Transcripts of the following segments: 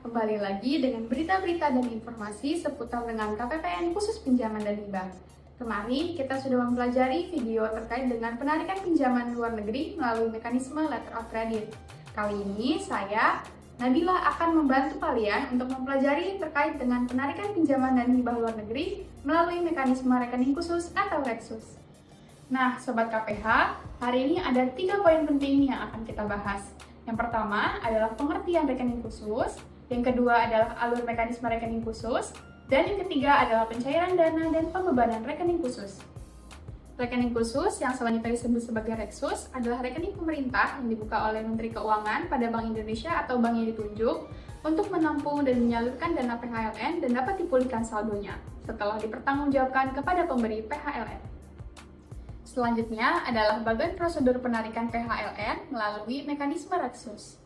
Kembali lagi dengan berita-berita dan informasi seputar dengan KPPN khusus pinjaman dan hibah. Kemarin kita sudah mempelajari video terkait dengan penarikan pinjaman luar negeri melalui mekanisme letter of credit. Kali ini saya, Nabila, akan membantu kalian untuk mempelajari terkait dengan penarikan pinjaman dan hibah luar negeri melalui mekanisme rekening khusus atau Reksus. Nah, Sobat KPH, hari ini ada 3 poin penting yang akan kita bahas. Yang pertama adalah pengertian rekening khusus, yang kedua adalah alur mekanisme rekening khusus, dan yang ketiga adalah pencairan dana dan pembebanan rekening khusus. Rekening khusus yang selanjutnya disebut sebagai Reksus adalah rekening pemerintah yang dibuka oleh Menteri Keuangan pada Bank Indonesia atau bank yang ditunjuk untuk menampung dan menyalurkan dana PHLN dan dapat dipulihkan saldonya setelah dipertanggungjawabkan kepada pemberi PHLN. Selanjutnya adalah bagian prosedur penarikan PHLN melalui mekanisme Reksus.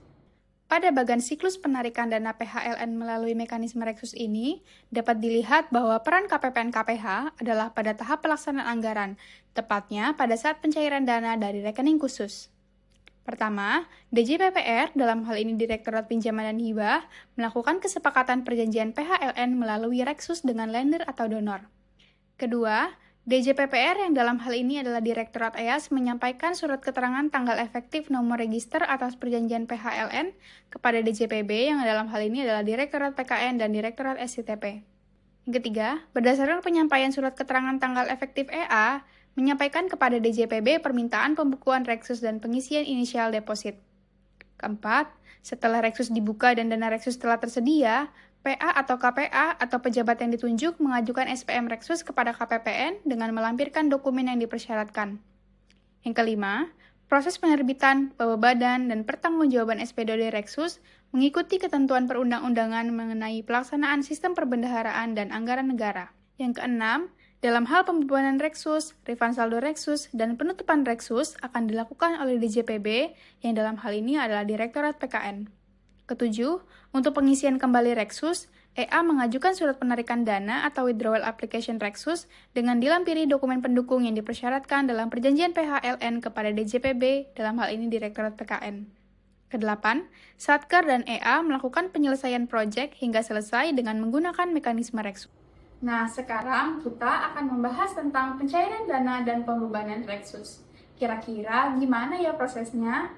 Pada bagian siklus penarikan dana PHLN melalui mekanisme Reksus ini, dapat dilihat bahwa peran KPPN KPH adalah pada tahap pelaksanaan anggaran, tepatnya pada saat pencairan dana dari rekening khusus. Pertama, DJPPR, dalam hal ini Direktorat Pinjaman dan Hibah, melakukan kesepakatan perjanjian PHLN melalui Reksus dengan lender atau donor. Kedua, DJPPR yang dalam hal ini adalah Direktorat EAS menyampaikan surat keterangan tanggal efektif nomor register atas perjanjian PHLN kepada DJPB yang dalam hal ini adalah Direktorat PKN dan Direktorat SCTP. Yang ketiga, berdasarkan penyampaian surat keterangan tanggal efektif EA, menyampaikan kepada DJPB permintaan pembukuan Reksus dan pengisian inisial deposit. Keempat, setelah Reksus dibuka dan dana Reksus telah tersedia, PA atau KPA atau pejabat yang ditunjuk mengajukan SPM Reksus kepada KPPN dengan melampirkan dokumen yang dipersyaratkan. Yang kelima, proses penerbitan, pembebanan, dan pertanggungjawaban SPDOD Reksus mengikuti ketentuan perundang-undangan mengenai pelaksanaan sistem perbendaharaan dan anggaran negara. Yang keenam, dalam hal pembebanan Reksus, refund saldo Reksus, dan penutupan Reksus akan dilakukan oleh DJPB yang dalam hal ini adalah Direktorat PKN. Ketujuh, untuk pengisian kembali Reksus, EA mengajukan surat penarikan dana atau withdrawal application Reksus dengan dilampiri dokumen pendukung yang dipersyaratkan dalam perjanjian PHLN kepada DJPB, dalam hal ini Direktorat PKN. Kedelapan, Satker dan EA melakukan penyelesaian proyek hingga selesai dengan menggunakan mekanisme Reksus. Nah, sekarang kita akan membahas tentang pencairan dana dan pembebanan Reksus. Kira-kira gimana ya prosesnya?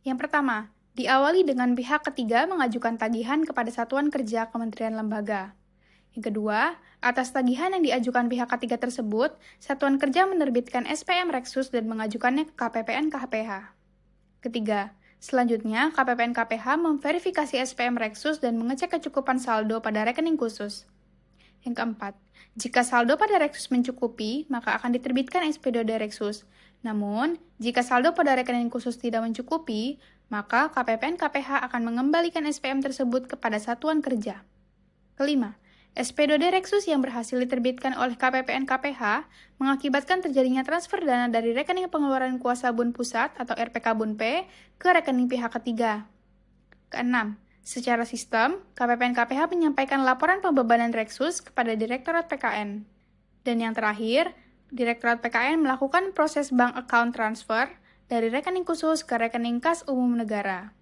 Yang pertama, diawali dengan pihak ketiga mengajukan tagihan kepada satuan kerja kementerian lembaga. Yang kedua, atas tagihan yang diajukan pihak ketiga tersebut, satuan kerja menerbitkan SPM Reksus dan mengajukannya ke KPPN KPH. Ketiga, selanjutnya KPPN KPH memverifikasi SPM Reksus dan mengecek kecukupan saldo pada rekening khusus. Yang keempat, jika saldo pada Reksus mencukupi, maka akan diterbitkan SPDOD Reksus. Namun, jika saldo pada rekening khusus tidak mencukupi, maka KPPN KPH akan mengembalikan SPM tersebut kepada satuan kerja. Kelima, SPDOD Reksus yang berhasil diterbitkan oleh KPPN KPH mengakibatkan terjadinya transfer dana dari rekening pengeluaran kuasa Bun Pusat atau RPK Bun P ke rekening pihak ketiga. Keenam, secara sistem, KPPN KPH menyampaikan laporan pembebanan Reksus kepada Direktorat PKN. Dan yang terakhir, Direktorat PKN melakukan proses bank account transfer dari rekening khusus ke rekening kas umum negara.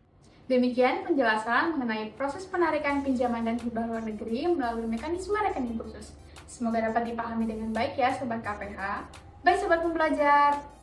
Demikian penjelasan mengenai proses penarikan pinjaman dan hibah luar negeri melalui mekanisme rekening khusus. Semoga dapat dipahami dengan baik ya Sobat KPH. Baik Sobat Pembelajar!